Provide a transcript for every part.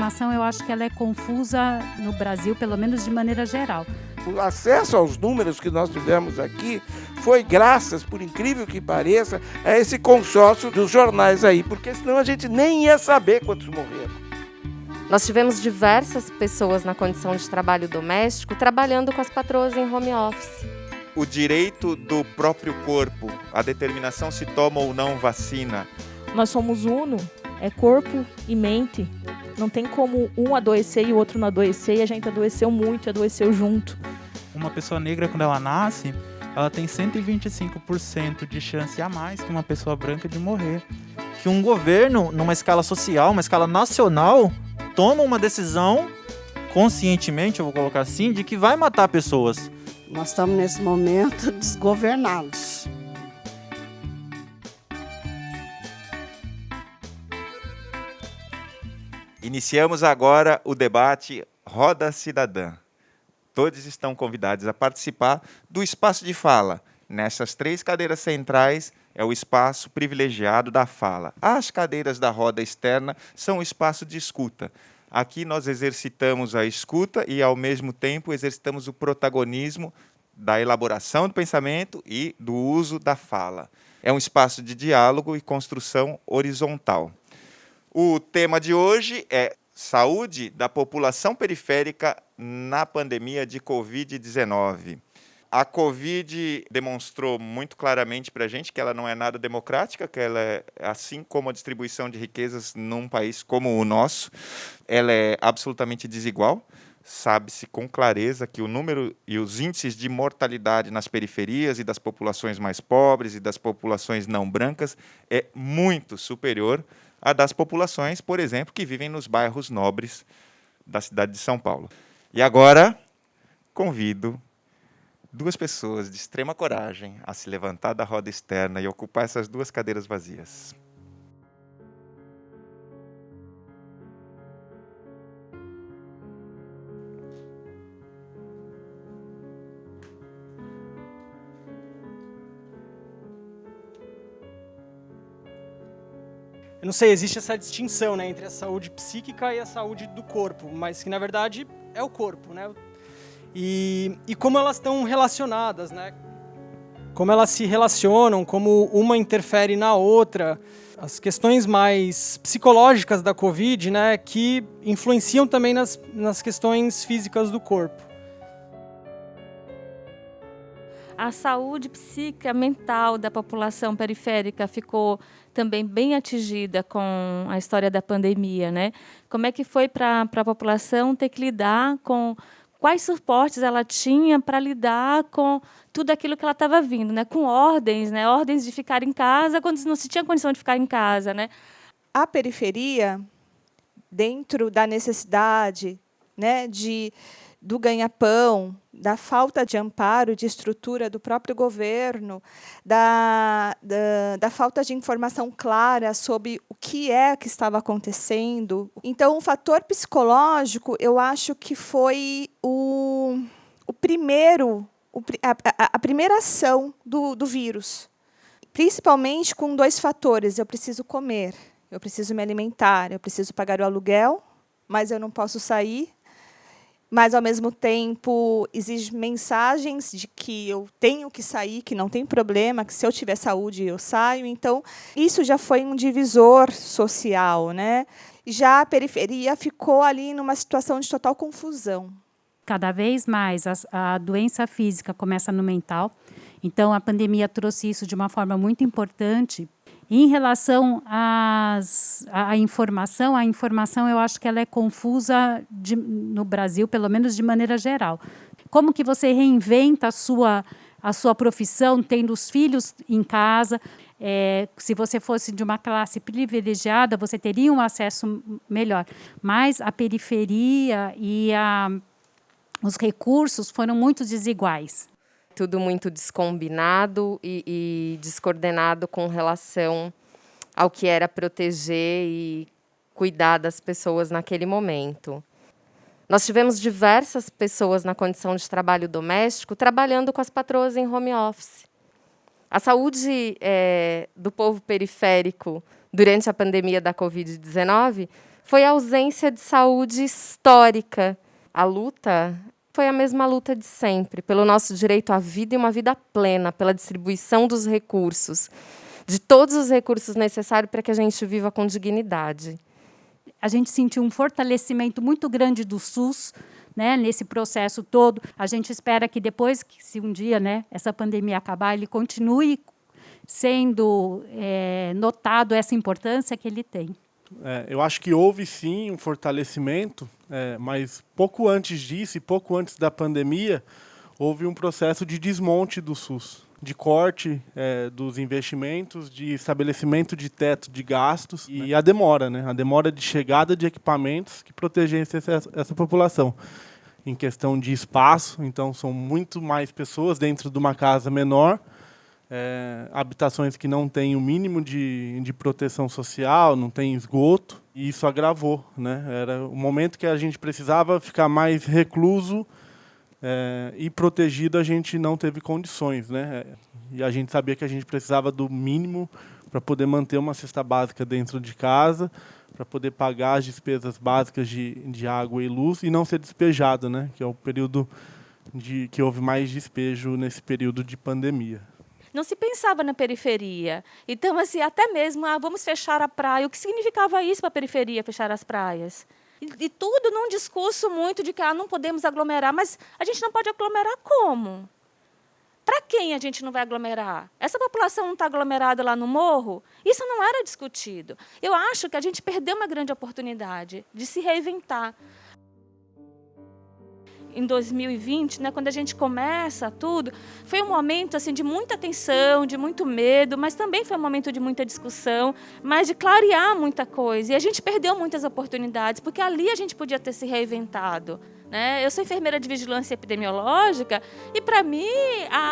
informação, eu acho que ela é confusa no Brasil, pelo menos de maneira geral. O acesso aos números que nós tivemos aqui foi graças, por incrível que pareça, a esse consórcio dos jornais aí, porque senão a gente nem ia saber quantos morreram. Nós tivemos diversas pessoas na condição de trabalho doméstico trabalhando com as patroas em home office. O direito do próprio corpo, a determinação se toma ou não vacina. Nós somos uno, é corpo e mente. Não tem como um adoecer e o outro não adoecer, e a gente adoeceu muito, adoeceu junto. Uma pessoa negra, quando ela nasce, ela tem 125% de chance a mais que uma pessoa branca de morrer. Que um governo, numa escala social, uma escala nacional, toma uma decisão, conscientemente, eu vou colocar assim, de que vai matar pessoas. Nós estamos, nesse momento, desgovernados. Iniciamos agora o debate Roda Cidadã. Todos estão convidados a participar do espaço de fala. Nessas 3 cadeiras centrais é o espaço privilegiado da fala. As cadeiras da roda externa são o espaço de escuta. Aqui nós exercitamos a escuta e, ao mesmo tempo, exercitamos o protagonismo da elaboração do pensamento e do uso da fala. É um espaço de diálogo e construção horizontal. O tema de hoje é saúde da população periférica na pandemia de Covid-19. A Covid demonstrou muito claramente para a gente que ela não é nada democrática, que ela é, assim como a distribuição de riquezas num país como o nosso, ela é absolutamente desigual. Sabe-se com clareza que o número e os índices de mortalidade nas periferias e das populações mais pobres e das populações não brancas é muito superior à das populações, por exemplo, que vivem nos bairros nobres da cidade de São Paulo. E agora, convido 2 pessoas de extrema coragem a se levantar da roda externa e ocupar essas 2 cadeiras vazias. Eu não sei, existe essa distinção, né, entre a saúde psíquica e a saúde do corpo, mas que, na verdade, é o corpo, né? E como elas estão relacionadas, né? Como elas se relacionam, como uma interfere na outra. As questões mais psicológicas da Covid, né, que influenciam também nas questões físicas do corpo. A saúde psíquica mental da população periférica ficou também bem atingida com a história da pandemia, né? Como é que foi para a população ter que lidar com quais suportes ela tinha para lidar com tudo aquilo que ela estava vindo, né? Com ordens, né? Ordens de ficar em casa quando não se tinha condição de ficar em casa, né? A periferia, dentro da necessidade, né, do ganha-pão, da falta de amparo, de estrutura do próprio governo, da falta de informação clara sobre o que estava acontecendo. Então, o fator psicológico, eu acho que foi a primeira ação do vírus, principalmente com 2 fatores. Eu preciso comer, eu preciso me alimentar, eu preciso pagar o aluguel, mas eu não posso sair. Mas, ao mesmo tempo, exige mensagens de que eu tenho que sair, que não tem problema, que se eu tiver saúde eu saio. Então, isso já foi um divisor social, né? Já a periferia ficou ali numa situação de total confusão. Cada vez mais a doença física começa no mental. Então, a pandemia trouxe isso de uma forma muito importante. Em relação à informação, eu acho que ela é confusa no Brasil, pelo menos de maneira geral. Como que você reinventa a sua profissão, tendo os filhos em casa? Se você fosse de uma classe privilegiada, você teria um acesso melhor. Mas a periferia e os recursos foram muito desiguais. Tudo muito descombinado e descoordenado com relação ao que era proteger e cuidar das pessoas naquele momento. Nós tivemos diversas pessoas na condição de trabalho doméstico trabalhando com as patroas em home office. A saúde do povo periférico durante a pandemia da Covid-19 foi a ausência de saúde histórica. A luta foi a mesma luta de sempre, pelo nosso direito à vida e uma vida plena, pela distribuição dos recursos, de todos os recursos necessários para que a gente viva com dignidade. A gente sentiu um fortalecimento muito grande do SUS, né, nesse processo todo. A gente espera que depois, se um dia, né, essa pandemia acabar, ele continue sendo notado essa importância que ele tem. Eu acho que houve sim um fortalecimento, mas pouco antes disso e pouco antes da pandemia, houve um processo de desmonte do SUS, de corte dos investimentos, de estabelecimento de teto de gastos e a demora, né? A demora de chegada de equipamentos que protegessem essa população. Em questão de espaço, então são muito mais pessoas dentro de uma casa menor, habitações que não têm o mínimo de proteção social, não tem esgoto, e isso agravou, né? Era o momento que a gente precisava ficar mais recluso e protegido, a gente não teve condições, né? E a gente sabia que a gente precisava do mínimo para poder manter uma cesta básica dentro de casa, para poder pagar as despesas básicas de água e luz e não ser despejado, né? Que é o período que houve mais despejo nesse período de pandemia. Não se pensava na periferia. Então, assim, até mesmo, vamos fechar a praia. O que significava isso para a periferia, fechar as praias? E tudo num discurso muito de que não podemos aglomerar. Mas a gente não pode aglomerar como? Para quem a gente não vai aglomerar? Essa população não está aglomerada lá no morro? Isso não era discutido. Eu acho que a gente perdeu uma grande oportunidade de se reinventar. Em 2020, né, quando a gente começa tudo, foi um momento assim, de muita tensão, de muito medo, mas também foi um momento de muita discussão, mas de clarear muita coisa. E a gente perdeu muitas oportunidades, porque ali a gente podia ter se reinventado. Eu sou enfermeira de vigilância epidemiológica e, para mim,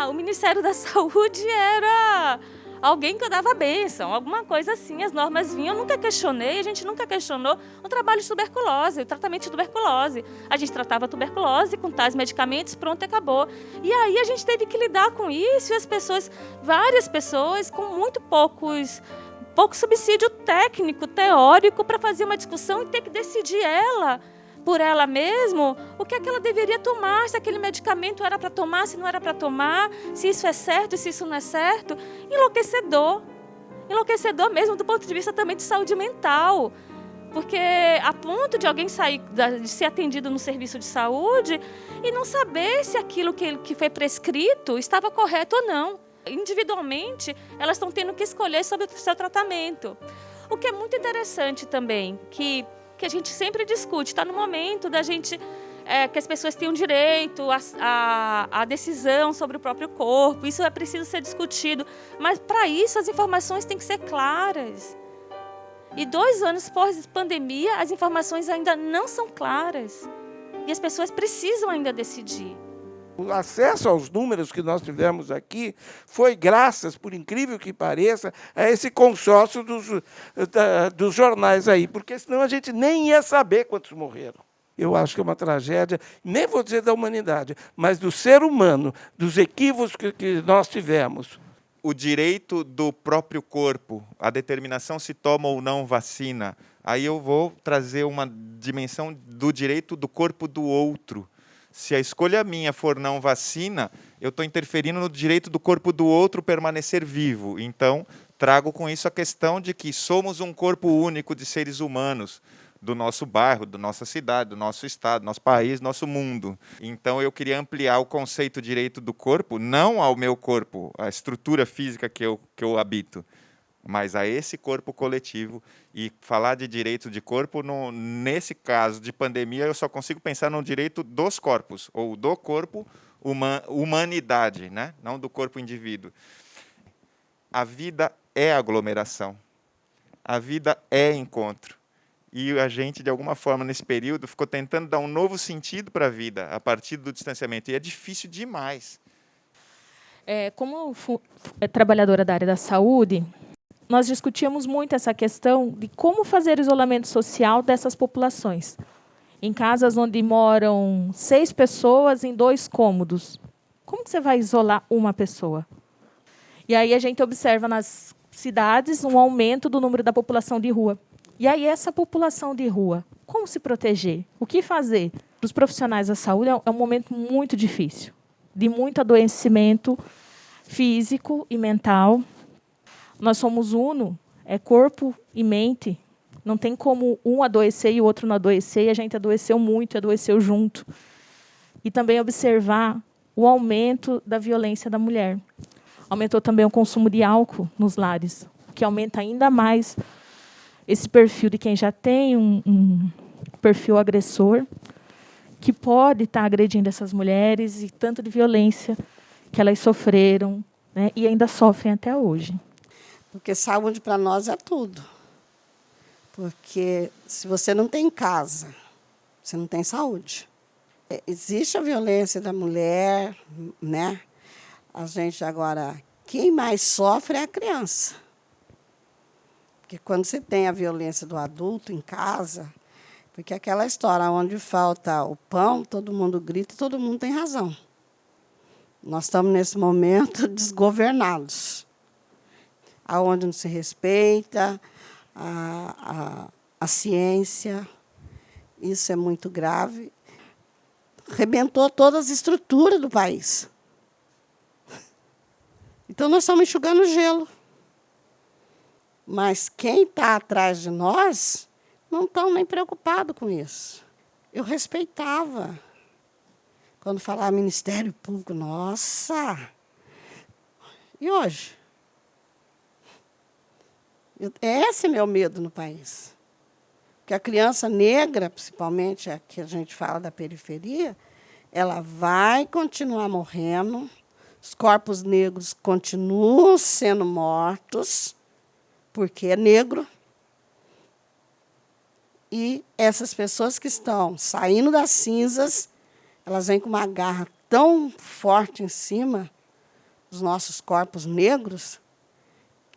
o Ministério da Saúde era alguém que eu dava bênção, alguma coisa assim. As normas vinham, eu nunca questionei, a gente nunca questionou o trabalho de tuberculose, o tratamento de tuberculose. A gente tratava a tuberculose com tais medicamentos, pronto, acabou. E aí a gente teve que lidar com isso e as pessoas, várias pessoas, com muito pouco subsídio técnico, teórico, para fazer uma discussão e ter que decidir por ela mesma, o que é que ela deveria tomar, se aquele medicamento era para tomar, se não era para tomar, se isso é certo, se isso não é certo. Enlouquecedor. Enlouquecedor mesmo do ponto de vista também de saúde mental. Porque a ponto de alguém sair, de ser atendido no serviço de saúde e não saber se aquilo que foi prescrito estava correto ou não. Individualmente, elas estão tendo que escolher sobre o seu tratamento. O que é muito interessante também, que a gente sempre discute, está no momento da gente, que as pessoas tenham direito à decisão sobre o próprio corpo, isso é preciso ser discutido, mas para isso as informações têm que ser claras. E 2 anos pós-pandemia, as informações ainda não são claras, e as pessoas precisam ainda decidir. O acesso aos números que nós tivemos aqui foi graças, por incrível que pareça, a esse consórcio dos jornais aí, porque senão a gente nem ia saber quantos morreram. Eu acho que é uma tragédia, nem vou dizer da humanidade, mas do ser humano, dos equívocos que nós tivemos. O direito do próprio corpo, a determinação se toma ou não vacina. Aí eu vou trazer uma dimensão do direito do corpo do outro. Se a escolha minha for não vacina, eu estou interferindo no direito do corpo do outro permanecer vivo. Então, trago com isso a questão de que somos um corpo único de seres humanos, do nosso bairro, da nossa cidade, do nosso estado, nosso país, nosso mundo. Então, eu queria ampliar o conceito de direito do corpo, não ao meu corpo, à estrutura física que eu habito, mas a esse corpo coletivo. E falar de direito de corpo, nesse caso de pandemia, eu só consigo pensar no direito dos corpos, ou do corpo, humanidade, né? Não do corpo indivíduo. A vida é aglomeração, a vida é encontro. E a gente, de alguma forma, nesse período, ficou tentando dar um novo sentido para a vida, a partir do distanciamento, e é difícil demais. Como trabalhadora da área da saúde, nós discutíamos muito essa questão de como fazer o isolamento social dessas populações. Em casas onde moram 6 pessoas em 2 cômodos. Como que você vai isolar uma pessoa? E aí a gente observa nas cidades um aumento do número da população de rua. E aí, essa população de rua, como se proteger? O que fazer? Para os profissionais da saúde, é um momento muito difícil, de muito adoecimento físico e mental. Nós somos uno, é corpo e mente. Não tem como um adoecer e o outro não adoecer, e a gente adoeceu muito, adoeceu junto. E também observar o aumento da violência da mulher. Aumentou também o consumo de álcool nos lares, o que aumenta ainda mais esse perfil de quem já tem um perfil agressor, que pode estar agredindo essas mulheres, e tanto de violência que elas sofreram, né, e ainda sofrem até hoje. Porque saúde para nós é tudo. Porque se você não tem casa, você não tem saúde. Existe a violência da mulher, né? A gente agora, quem mais sofre é a criança. Porque quando você tem a violência do adulto em casa, porque aquela história onde falta o pão, todo mundo grita e todo mundo tem razão. Nós estamos, nesse momento, desgovernados, aonde não se respeita a ciência. Isso é muito grave. Arrebentou todas as estruturas do país. Então, nós estamos enxugando gelo. Mas quem está atrás de nós não estão nem preocupados com isso. Eu respeitava. Quando falava Ministério Público, nossa! E hoje? Esse é meu medo no país. Porque a criança negra, principalmente a que a gente fala da periferia, ela vai continuar morrendo, os corpos negros continuam sendo mortos, porque é negro. E essas pessoas que estão saindo das cinzas, elas vêm com uma garra tão forte em cima dos nossos corpos negros,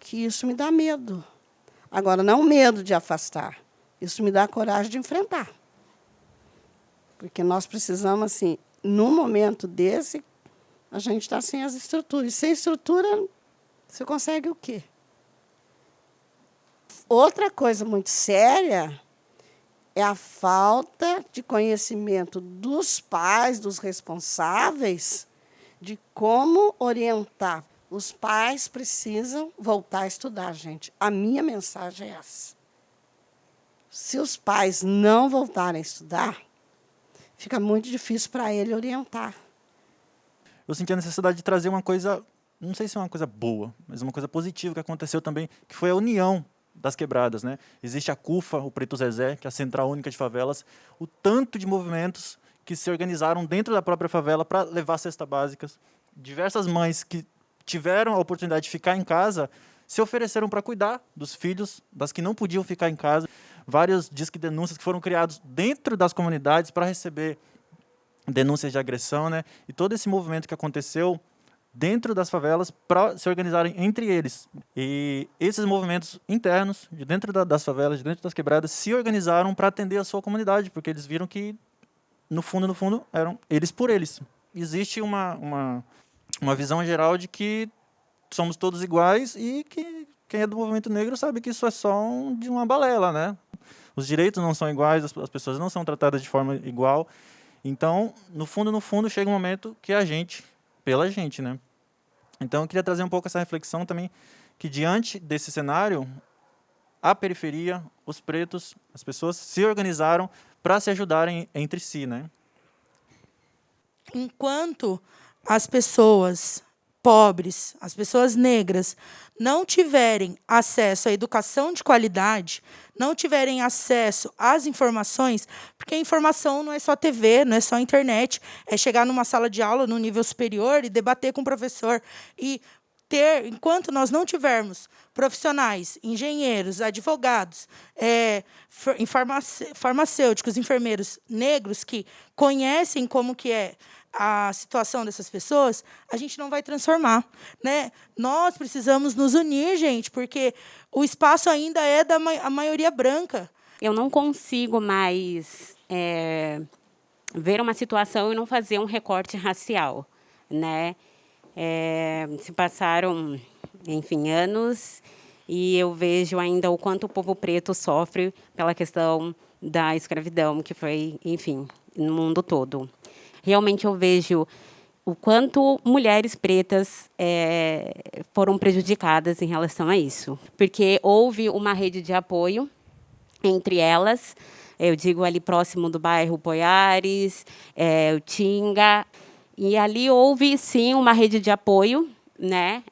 que isso me dá medo. Agora, não medo de afastar, isso me dá coragem de enfrentar. Porque nós precisamos, assim, num momento desse, a gente está sem as estruturas. E sem estrutura, você consegue o quê? Outra coisa muito séria é a falta de conhecimento dos pais, dos responsáveis, de como orientar. Os pais precisam voltar a estudar, gente. A minha mensagem é essa. Se os pais não voltarem a estudar, fica muito difícil para ele orientar. Eu senti a necessidade de trazer uma coisa, não sei se é uma coisa boa, mas uma coisa positiva que aconteceu também, que foi a união das quebradas, né? Existe a CUFA, o Preto Zezé, que é a Central Única de Favelas, o tanto de movimentos que se organizaram dentro da própria favela para levar cesta básicas. Diversas mães que tiveram a oportunidade de ficar em casa se ofereceram para cuidar dos filhos, das que não podiam ficar em casa. Vários disque denúncias que foram criados dentro das comunidades para receber denúncias de agressão, né? E todo esse movimento que aconteceu dentro das favelas para se organizarem entre eles. E esses movimentos internos, de dentro das favelas, de dentro das quebradas, se organizaram para atender a sua comunidade, porque eles viram que, no fundo, eram eles por eles. Existe uma visão geral de que somos todos iguais e que quem é do movimento negro sabe que isso é só de uma balela, né? Os direitos não são iguais, as pessoas não são tratadas de forma igual. Então, no fundo, chega um momento que a gente, pela gente, né? Então, eu queria trazer um pouco essa reflexão também, que diante desse cenário, a periferia, os pretos, as pessoas se organizaram para se ajudarem entre si, né? Enquanto as pessoas pobres, as pessoas negras, não tiverem acesso à educação de qualidade, não tiverem acesso às informações, porque a informação não é só TV, não é só internet, é chegar numa sala de aula no nível superior e debater com o professor. E enquanto nós não tivermos profissionais, engenheiros, advogados, farmacêuticos, enfermeiros negros que conhecem como que é a situação dessas pessoas, a gente não vai transformar, né? Nós precisamos nos unir, gente, porque o espaço ainda é da maioria branca. Eu não consigo mais ver uma situação e não fazer um recorte racial, né? Se passaram, enfim, anos e eu vejo ainda o quanto o povo preto sofre pela questão da escravidão, que foi, enfim, no mundo todo. Realmente eu vejo o quanto mulheres pretas foram prejudicadas em relação a isso, porque houve uma rede de apoio entre elas, eu digo ali próximo do bairro Poiares, o Tinga, e ali houve, sim, uma rede de apoio, né?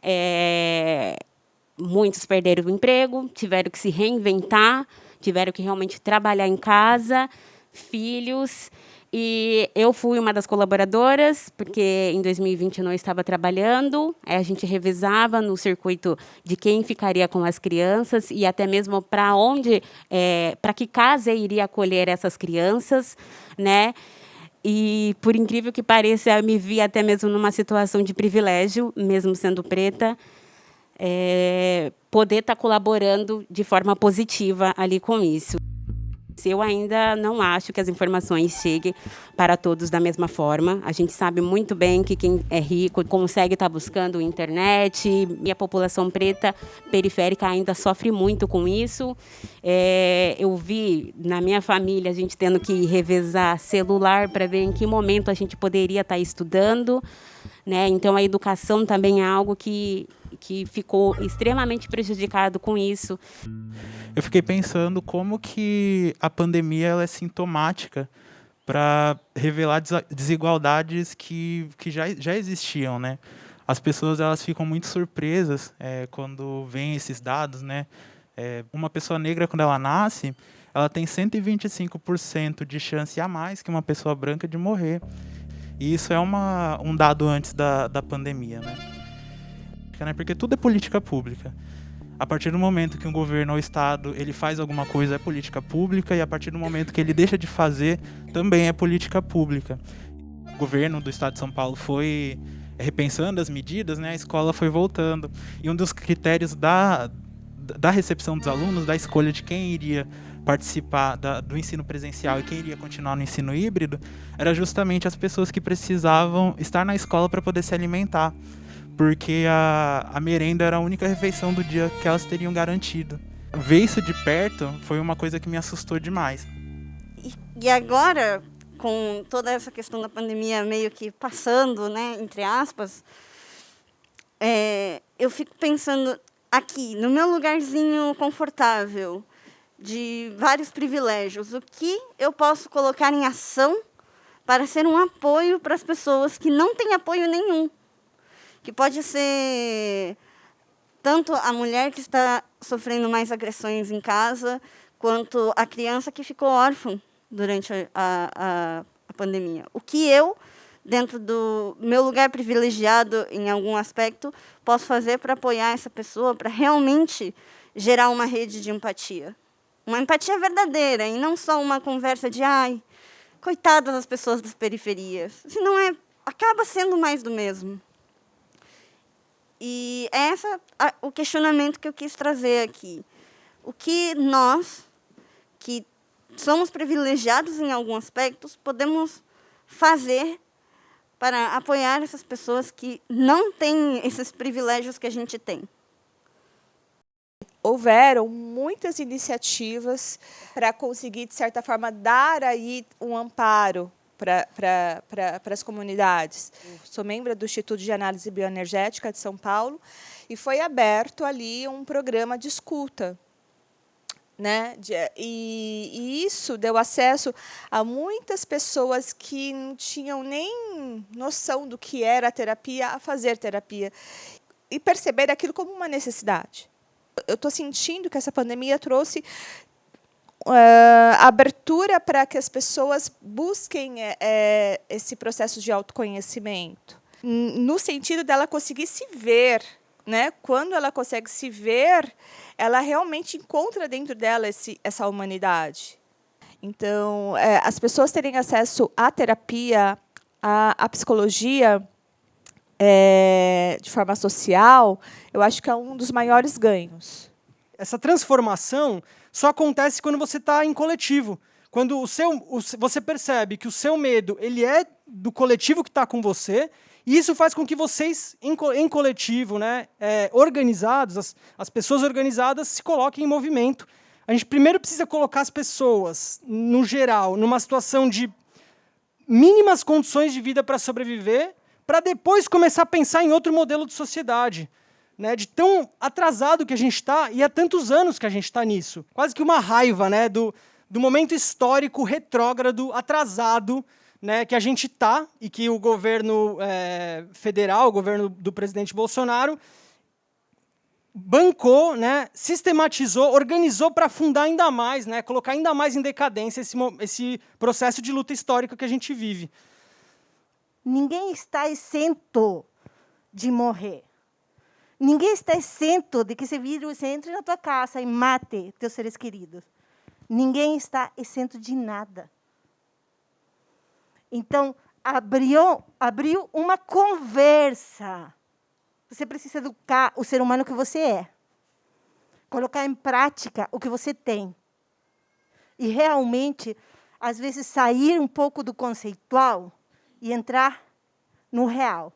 Muitos perderam o emprego, tiveram que se reinventar, tiveram que realmente trabalhar em casa, filhos. E eu fui uma das colaboradoras, porque em 2020 eu não estava trabalhando. A gente revezava no circuito de quem ficaria com as crianças e até mesmo para onde, para que casa iria acolher essas crianças, né? E, por incrível que pareça, eu me vi até mesmo numa situação de privilégio, mesmo sendo preta, poder estar colaborando de forma positiva ali com isso. Eu ainda não acho que as informações cheguem para todos da mesma forma. A gente sabe muito bem que quem é rico consegue estar buscando internet, e a população preta periférica ainda sofre muito com isso. Eu vi na minha família a gente tendo que revezar celular para ver em que momento a gente poderia estar estudando, né? Então, a educação também é algo que ficou extremamente prejudicado com isso. Eu fiquei pensando como que a pandemia ela é sintomática para revelar desigualdades que já existiam, né? As pessoas elas ficam muito surpresas quando veem esses dados, né? Uma pessoa negra, quando ela nasce, ela tem 125% de chance a mais que uma pessoa branca de morrer. E isso é um dado antes da pandemia, né? Porque tudo é política pública. A partir do momento que um governo ou estado ele faz alguma coisa, é política pública, e a partir do momento que ele deixa de fazer, também é política pública. O governo do estado de São Paulo foi repensando as medidas, né? A escola foi voltando. E um dos critérios da recepção dos alunos, da escolha de quem iria participar do ensino presencial e quem iria continuar no ensino híbrido, era justamente as pessoas que precisavam estar na escola para poder se alimentar, porque a merenda era a única refeição do dia que elas teriam garantido. Ver isso de perto foi uma coisa que me assustou demais. E agora, com toda essa questão da pandemia meio que passando, né, entre aspas, eu fico pensando aqui, no meu lugarzinho confortável, de vários privilégios, o que eu posso colocar em ação para ser um apoio para as pessoas que não têm apoio nenhum. Que pode ser tanto a mulher que está sofrendo mais agressões em casa, quanto a criança que ficou órfã durante a pandemia. O que eu, dentro do meu lugar privilegiado em algum aspecto, posso fazer para apoiar essa pessoa, para realmente gerar uma rede de empatia. Uma empatia verdadeira, e não só uma conversa de ai, coitadas das pessoas das periferias. Senão acaba sendo mais do mesmo. E esse é o questionamento que eu quis trazer aqui. O que nós, que somos privilegiados em alguns aspectos, podemos fazer para apoiar essas pessoas que não têm esses privilégios que a gente tem? Houveram muitas iniciativas para conseguir, de certa forma, dar aí um amparo para as comunidades. Sou membro do Instituto de Análise Bioenergética de São Paulo e foi aberto ali um programa de escuta, né? E isso deu acesso a muitas pessoas que não tinham nem noção do que era a terapia a fazer terapia e perceber aquilo como uma necessidade. Eu estou sentindo que essa pandemia trouxe abertura para que as pessoas busquem esse processo de autoconhecimento, no sentido dela conseguir se ver, né? Quando ela consegue se ver, ela realmente encontra dentro dela essa humanidade. Então, as pessoas terem acesso à terapia, à psicologia, de forma social, eu acho que é um dos maiores ganhos. Essa transformação só acontece quando você está em coletivo, Quando você percebe que o seu medo ele é do coletivo que está com você, e isso faz com que vocês, em coletivo, né, organizados, as pessoas organizadas, se coloquem em movimento. A gente primeiro precisa colocar as pessoas, no geral, numa situação de mínimas condições de vida para sobreviver, para depois começar a pensar em outro modelo de sociedade. Né, de tão atrasado que a gente está, e há tantos anos que a gente está nisso. Quase que uma raiva, né, do momento histórico retrógrado, atrasado, né, que a gente está, e que o governo federal, o governo do presidente Bolsonaro, bancou, né, sistematizou, organizou para afundar ainda mais, né, colocar ainda mais em decadência esse processo de luta histórica que a gente vive. Ninguém está isento de morrer. Ninguém está isento de que esse vírus entre na tua casa e mate teus seres queridos. Ninguém está isento de nada. Então, abriu uma conversa. Você precisa educar o ser humano que você é. Colocar em prática o que você tem. E realmente, às vezes, sair um pouco do conceitual e entrar no real.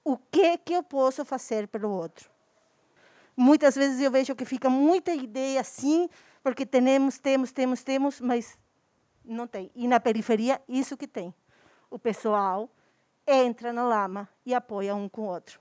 O que eu posso fazer pelo outro? Muitas vezes eu vejo que fica muita ideia assim, porque temos, mas não tem. E na periferia, isso que tem. O pessoal entra na lama e apoia um com o outro.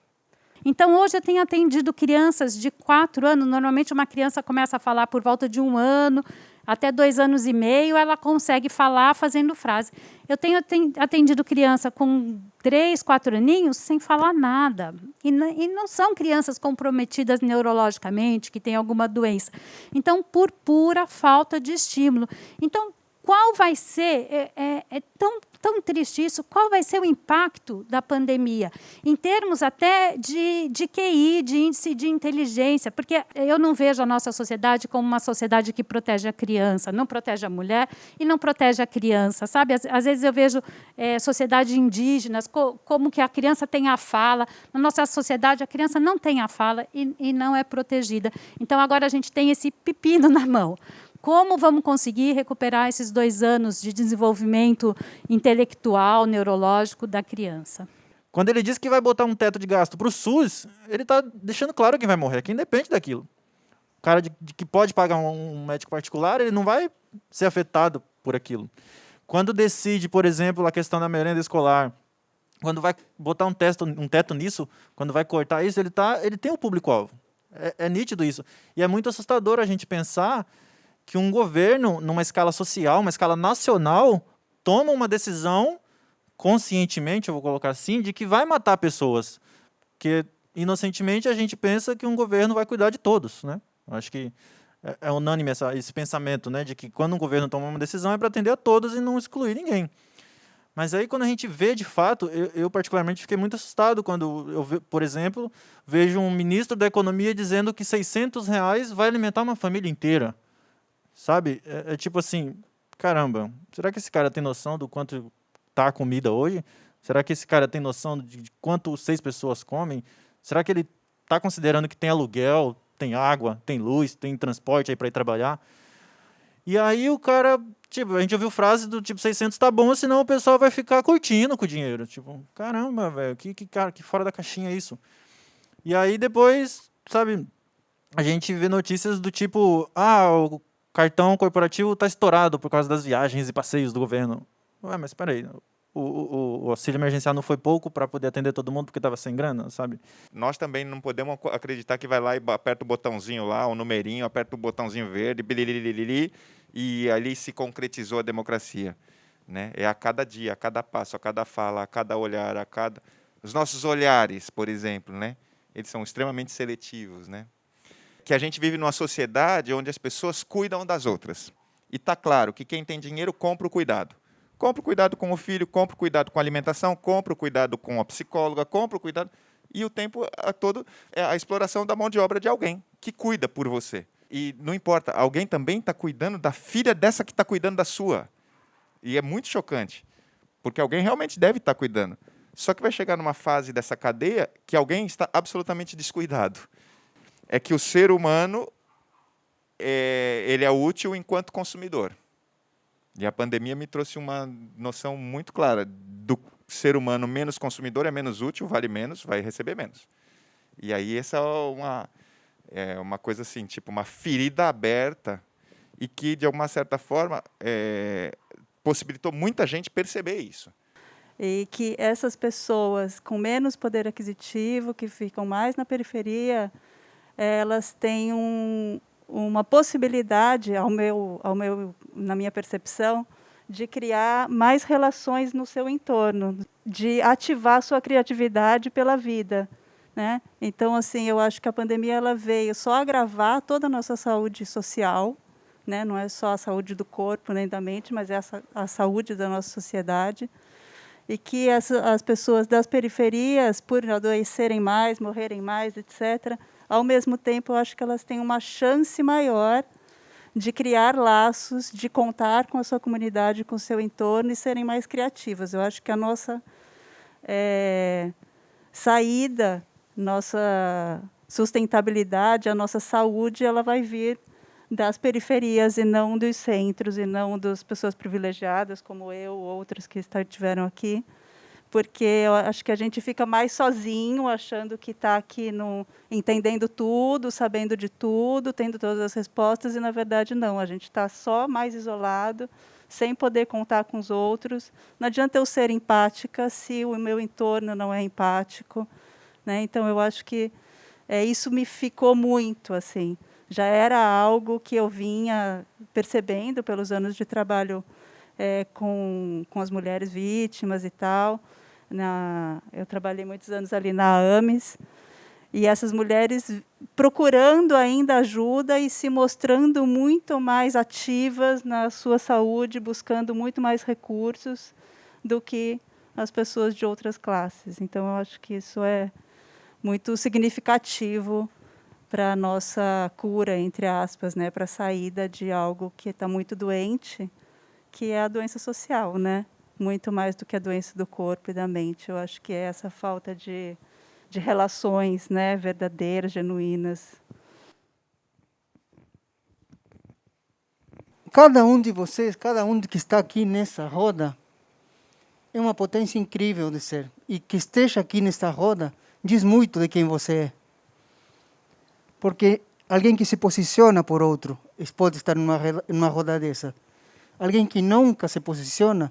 Então, hoje eu tenho atendido crianças de 4 anos. Normalmente, uma criança começa a falar por volta de 1 ano, até 2 anos e meio, ela consegue falar fazendo frase. Eu tenho atendido criança com 3, 4 aninhos sem falar nada. E não são crianças comprometidas neurologicamente, que têm alguma doença. Então, por pura falta de estímulo. Então, qual vai ser, tão triste isso, qual vai ser o impacto da pandemia? Em termos até de QI, de índice de inteligência, porque eu não vejo a nossa sociedade como uma sociedade que protege a criança, não protege a mulher e não protege a criança, sabe? Às vezes eu vejo sociedades indígenas, como que a criança tem a fala. Na nossa sociedade, a criança não tem a fala e não é protegida. Então, agora a gente tem esse pepino na mão. Como vamos conseguir recuperar esses 2 anos de desenvolvimento intelectual, neurológico da criança? Quando ele diz que vai botar um teto de gasto para o SUS, ele está deixando claro quem vai morrer, quem depende daquilo. O cara que pode pagar um médico particular, ele não vai ser afetado por aquilo. Quando decide, por exemplo, a questão da merenda escolar, quando vai botar um teto nisso, quando vai cortar isso, ele tem um público-alvo. É nítido isso. E é muito assustador a gente pensar que um governo, numa escala social, uma escala nacional, toma uma decisão conscientemente, eu vou colocar assim, de que vai matar pessoas. Porque, inocentemente, a gente pensa que um governo vai cuidar de todos. Né? Eu acho que é unânime esse pensamento, né, de que quando um governo toma uma decisão é para atender a todos e não excluir ninguém. Mas aí, quando a gente vê, de fato, eu particularmente fiquei muito assustado quando eu, por exemplo, vejo um ministro da Economia dizendo que R$600 vai alimentar uma família inteira. Sabe? É tipo assim, caramba, será que esse cara tem noção do quanto está a comida hoje? Será que esse cara tem noção de quanto 6 pessoas comem? Será que ele está considerando que tem aluguel, tem água, tem luz, tem transporte aí para ir trabalhar? E aí o cara, tipo, a gente ouviu frases do tipo, 600 tá bom, senão o pessoal vai ficar curtindo com o dinheiro. Tipo, caramba, velho, que fora da caixinha é isso? E aí depois, sabe, a gente vê notícias do tipo, o cartão corporativo está estourado por causa das viagens e passeios do governo. Ué, mas espera aí, o auxílio emergencial não foi pouco para poder atender todo mundo porque estava sem grana, sabe? Nós também não podemos acreditar que vai lá e aperta o botãozinho lá, o numerinho, aperta o botãozinho verde, e ali se concretizou a democracia. Né? É a cada dia, a cada passo, a cada fala, a cada olhar, Os nossos olhares, por exemplo, né? Eles são extremamente seletivos, né? Que a gente vive numa sociedade onde as pessoas cuidam das outras. E está claro que quem tem dinheiro compra o cuidado. Compra o cuidado com o filho, compra o cuidado com a alimentação, compra o cuidado com a psicóloga, compra o cuidado... E o tempo todo é a exploração da mão de obra de alguém que cuida por você. E não importa, alguém também está cuidando da filha dessa que está cuidando da sua. E é muito chocante, porque alguém realmente deve estar cuidando. Só que vai chegar numa fase dessa cadeia que alguém está absolutamente descuidado. É que o ser humano ele é útil enquanto consumidor. E a pandemia me trouxe uma noção muito clara do ser humano menos consumidor é menos útil, vale menos, vai receber menos. E aí essa é uma coisa assim, tipo uma ferida aberta e que, de alguma certa forma, possibilitou muita gente perceber isso. E que essas pessoas com menos poder aquisitivo, que ficam mais na periferia, elas têm uma possibilidade, na minha percepção, de criar mais relações no seu entorno, de ativar sua criatividade pela vida, né? Então, assim, eu acho que a pandemia ela veio só agravar toda a nossa saúde social, né? Não é só a saúde do corpo nem da mente, mas é a saúde da nossa sociedade. E que as pessoas das periferias, por adoecerem mais, morrerem mais, etc., ao mesmo tempo, eu acho que elas têm uma chance maior de criar laços, de contar com a sua comunidade, com o seu entorno e serem mais criativas. Eu acho que a nossa saída, nossa sustentabilidade, a nossa saúde, ela vai vir das periferias e não dos centros, e não das pessoas privilegiadas, como eu, outros que estiveram aqui, porque eu acho que a gente fica mais sozinho, achando que está aqui entendendo tudo, sabendo de tudo, tendo todas as respostas, e, na verdade, não. A gente está só mais isolado, sem poder contar com os outros. Não adianta eu ser empática se o meu entorno não é empático, né? Então, eu acho que isso me ficou muito, assim. Já era algo que eu vinha percebendo pelos anos de trabalho com as mulheres vítimas e tal. Eu trabalhei muitos anos ali na AMES, e essas mulheres procurando ainda ajuda e se mostrando muito mais ativas na sua saúde, buscando muito mais recursos do que as pessoas de outras classes. Então, eu acho que isso é muito significativo para a nossa cura, entre aspas, né, para a saída de algo que está muito doente, que é a doença social, né? Muito mais do que a doença do corpo e da mente. Eu acho que é essa falta de relações, né, verdadeiras, genuínas. Cada um de vocês, cada um que está aqui nessa roda, é uma potência incrível de ser. E que esteja aqui nessa roda diz muito de quem você é. Porque alguém que se posiciona por outro pode estar numa roda dessa. Alguém que nunca se posiciona,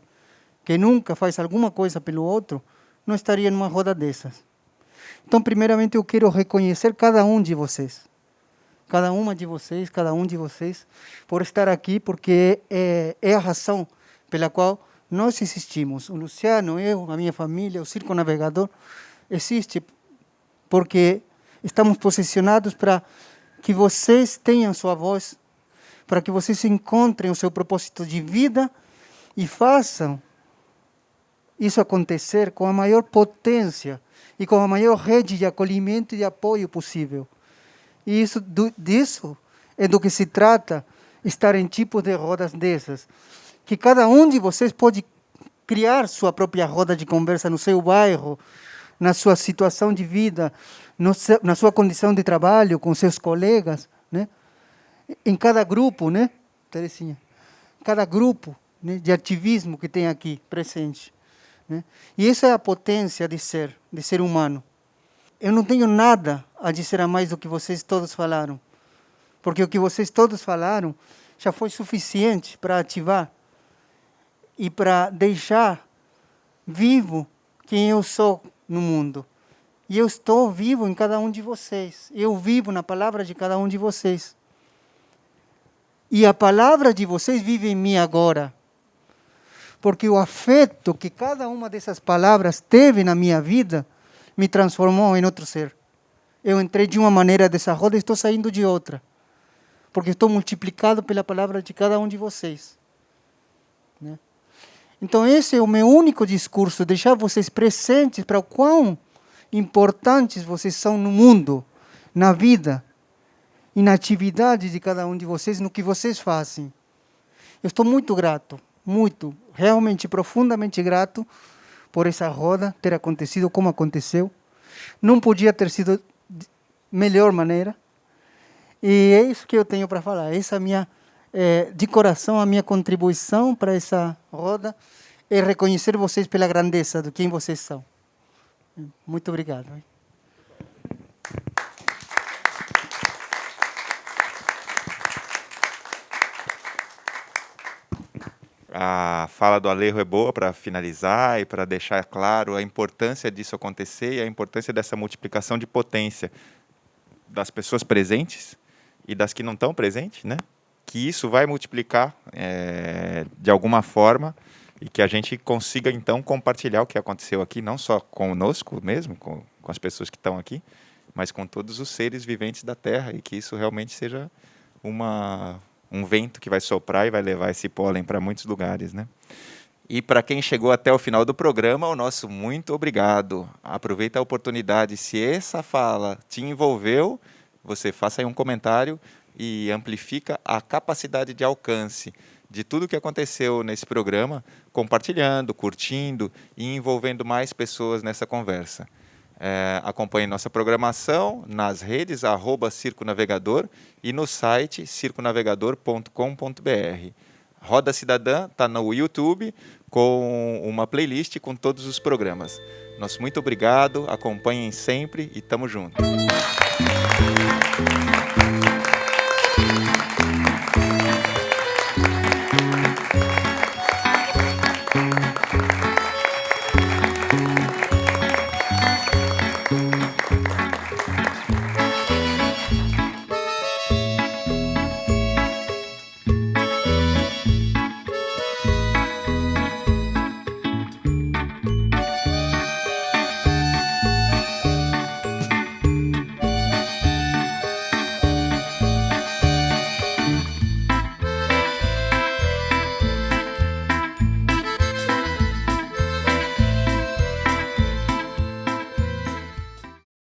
que nunca faz alguma coisa pelo outro, não estaria numa roda dessas. Então, primeiramente, eu quero reconhecer cada um de vocês. Cada uma de vocês, cada um de vocês, por estar aqui, porque é a razão pela qual nós existimos. O Luciano, eu, a minha família, o Circo Navegador, existe porque estamos posicionados para que vocês tenham sua voz, para que vocês encontrem o seu propósito de vida e façam isso acontecer com a maior potência e com a maior rede de acolhimento e de apoio possível. E disso é do que se trata estar em tipos de rodas dessas. Que cada um de vocês pode criar sua própria roda de conversa no seu bairro, na sua situação de vida, na sua condição de trabalho, com seus colegas, né? Em cada grupo, né, Terezinha? Cada grupo, né, de ativismo que tem aqui presente, né? E essa é a potência de ser humano. Eu não tenho nada a dizer a mais do que vocês todos falaram, porque o que vocês todos falaram já foi suficiente para ativar e para deixar vivo quem eu sou no mundo. E eu estou vivo em cada um de vocês. Eu vivo na palavra de cada um de vocês. E a palavra de vocês vive em mim agora. Porque o afeto que cada uma dessas palavras teve na minha vida me transformou em outro ser. Eu entrei de uma maneira dessa roda e estou saindo de outra. Porque estou multiplicado pela palavra de cada um de vocês. Né? Então esse é o meu único discurso, deixar vocês presentes para o quão importantes vocês são no mundo, na vida e na atividade de cada um de vocês, no que vocês fazem. Eu estou muito grato, muito, realmente profundamente grato por essa roda ter acontecido como aconteceu. Não podia ter sido de melhor maneira. E é isso que eu tenho para falar. Essa é de coração, a minha contribuição para essa roda é reconhecer vocês pela grandeza de quem vocês são. Muito obrigado. A fala do Alejo é boa para finalizar e para deixar claro a importância disso acontecer e a importância dessa multiplicação de potência das pessoas presentes e das que não estão presentes, né? Que isso vai multiplicar de alguma forma e que a gente consiga, então, compartilhar o que aconteceu aqui, não só conosco mesmo, com as pessoas que estão aqui, mas com todos os seres viventes da Terra e que isso realmente seja um vento que vai soprar e vai levar esse pólen para muitos lugares, né? E para quem chegou até o final do programa, o nosso muito obrigado. Aproveita a oportunidade, se essa fala te envolveu, você faça aí um comentário e amplifica a capacidade de alcance de tudo que aconteceu nesse programa, compartilhando, curtindo e envolvendo mais pessoas nessa conversa. Acompanhe nossa programação nas redes @Circo Navegador e no site circonavegador.com.br. Roda Cidadã está no YouTube com uma playlist com todos os programas. Nosso muito obrigado, acompanhem sempre e tamo junto.